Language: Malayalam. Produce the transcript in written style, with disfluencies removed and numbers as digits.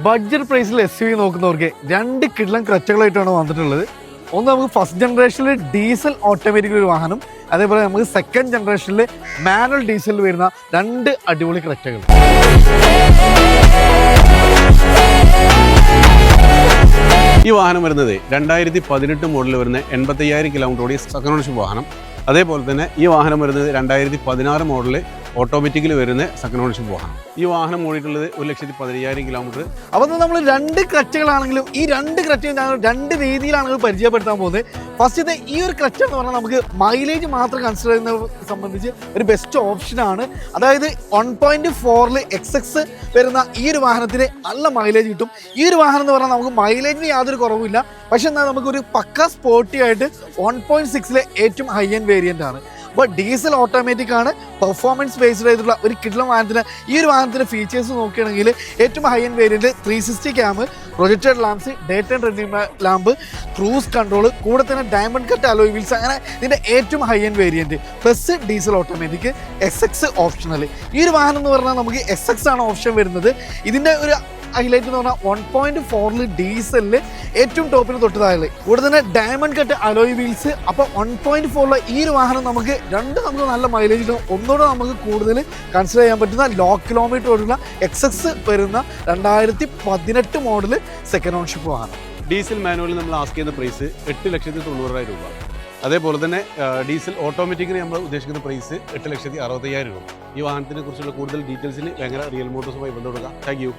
ബഡ്ജറ്റ് പ്രൈസിൽ SUV നോക്കുന്നവർക്ക് രണ്ട് കിടിലൻ ക്ലച്ചുകളായിട്ടാണ് വന്നിട്ടുള്ളത്. ഒന്ന് നമുക്ക് ഫസ്റ്റ് ജനറേഷനിൽ ഡീസൽ ഓട്ടോമാറ്റിക് ഒരു വാഹനം, അതേപോലെ നമുക്ക് സെക്കൻഡ് ജനറേഷനിൽ മാനുവൽ ഡീസലിൽ വരുന്ന രണ്ട് അടിപൊളി ക്ലച്ചുകൾ. ഈ വാഹനം വരുന്നത് 2018 മോഡൽ വരുന്ന 85,000 കിലോമീറ്റർ ഓടിയ സെക്കൻഡ് ഓണർഷിപ്പ് വാഹനം. അതേപോലെ തന്നെ ഈ വാഹനം വരുന്നത് 2016 മോഡൽ ഓട്ടോമാറ്റിക്കിൽ വരുന്ന സെക്കൻഡ് ഓണർഷിപ്പ് വാഹനം. ഈ വാഹനം ഓടിയിട്ടുള്ളത് 1,15,000 കിലോമീറ്റർ. അപ്പോൾ നമ്മൾ രണ്ട് ക്ലച്ചുകളാണെങ്കിലും ഈ രണ്ട് ക്ലച്ചും ഞങ്ങൾ രണ്ട് രീതിയിലാണ് പരിചയപ്പെടുത്താൻ പോകുന്നത്. ഫസ്റ്റത്തെ ഈ ഒരു ക്ലച്ച് എന്ന് പറഞ്ഞാൽ നമുക്ക് മൈലേജ് മാത്രം കൺസിഡർ ചെയ്യുന്നവരെ സംബന്ധിച്ച് ഒരു ബെസ്റ്റ് ഓപ്ഷനാണ്. അതായത് 1.4 XX വരുന്ന ഈ ഒരു വാഹനത്തിന് നല്ല മൈലേജ് കിട്ടും. ഈ ഒരു വാഹനം എന്ന് പറഞ്ഞാൽ നമുക്ക് മൈലേജിന് യാതൊരു കുറവുമില്ല. പക്ഷെ എന്നാൽ നമുക്കൊരു പക്ക സ്പോർട്ടി ആയിട്ട് 1.6 ഏറ്റവും ഹൈ എൻഡ് വേരിയൻ്റ് ആണ്. അപ്പോൾ ഡീസൽ ഓട്ടോമാറ്റിക് ആണ്, പെർഫോമൻസ് ബേസ്ഡ് ആയിട്ടുള്ള ഒരു കിടിലൻ വാഹനത്തിന്. ഈ ഒരു വാഹനത്തിൻ്റെ ഫീച്ചേഴ്സ് നോക്കുകയാണെങ്കിൽ ഏറ്റവും high end variant 360 cam, projected lamps, daytime running lamp, cruise control, കൂടെ തന്നെ ഡയമണ്ട് കട്ട് അലോയ് വീൽസ്, അങ്ങനെ ഇതിൻ്റെ ഏറ്റവും high end variant plus diesel automatic SX optional. ഈ ഒരു വാഹനം എന്ന് പറഞ്ഞാൽ നമുക്ക് SX ആണ് ഓപ്ഷൻ വരുന്നത്. ഇതിൻ്റെ ഒരു ഹൈലൈറ്റ് എന്ന് പറഞ്ഞാൽ 1.4 ഡീസലിൽ ഏറ്റവും ടോപ്പിന് തൊട്ട് താഴെ, കൂടെ തന്നെ ഡയമണ്ട് കട്ട് അലോയ് വീൽസ്. അപ്പോൾ 1.4 ഈ ഒരു വാഹനം നമുക്ക് നമുക്ക് നല്ല മൈലേജ് കിട്ടും. ഒന്നുകൂടെ നമുക്ക് കൂടുതൽ കൺസിഡർ ചെയ്യാൻ പറ്റുന്ന ലോ കിലോമീറ്റർ ഓടുന്ന XX വരുന്ന 2018 മോഡൽ സെക്കൻഡ് ഓൺഷിപ്പ് വാഹനം. ഡീസൽ മാനുവലിൽ നമ്മൾ ആസ്ക് ചെയ്യുന്ന പ്രൈസ് 8,90,000 രൂപ. അതേപോലെ തന്നെ ഡീസൽ ഓട്ടോമാറ്റിക്കിന് നമ്മൾ ഉദ്ദേശിക്കുന്ന പ്രൈസ് 8,60,000 രൂപ. ഈ വാഹനത്തിനെ കുറിച്ചുള്ള കൂടുതൽ ഡീറ്റെയിൽസിന് ഭയങ്കര റിയൽ മോട്ടോഴ്സുമായി ബന്ധപ്പെടുക. Thank you.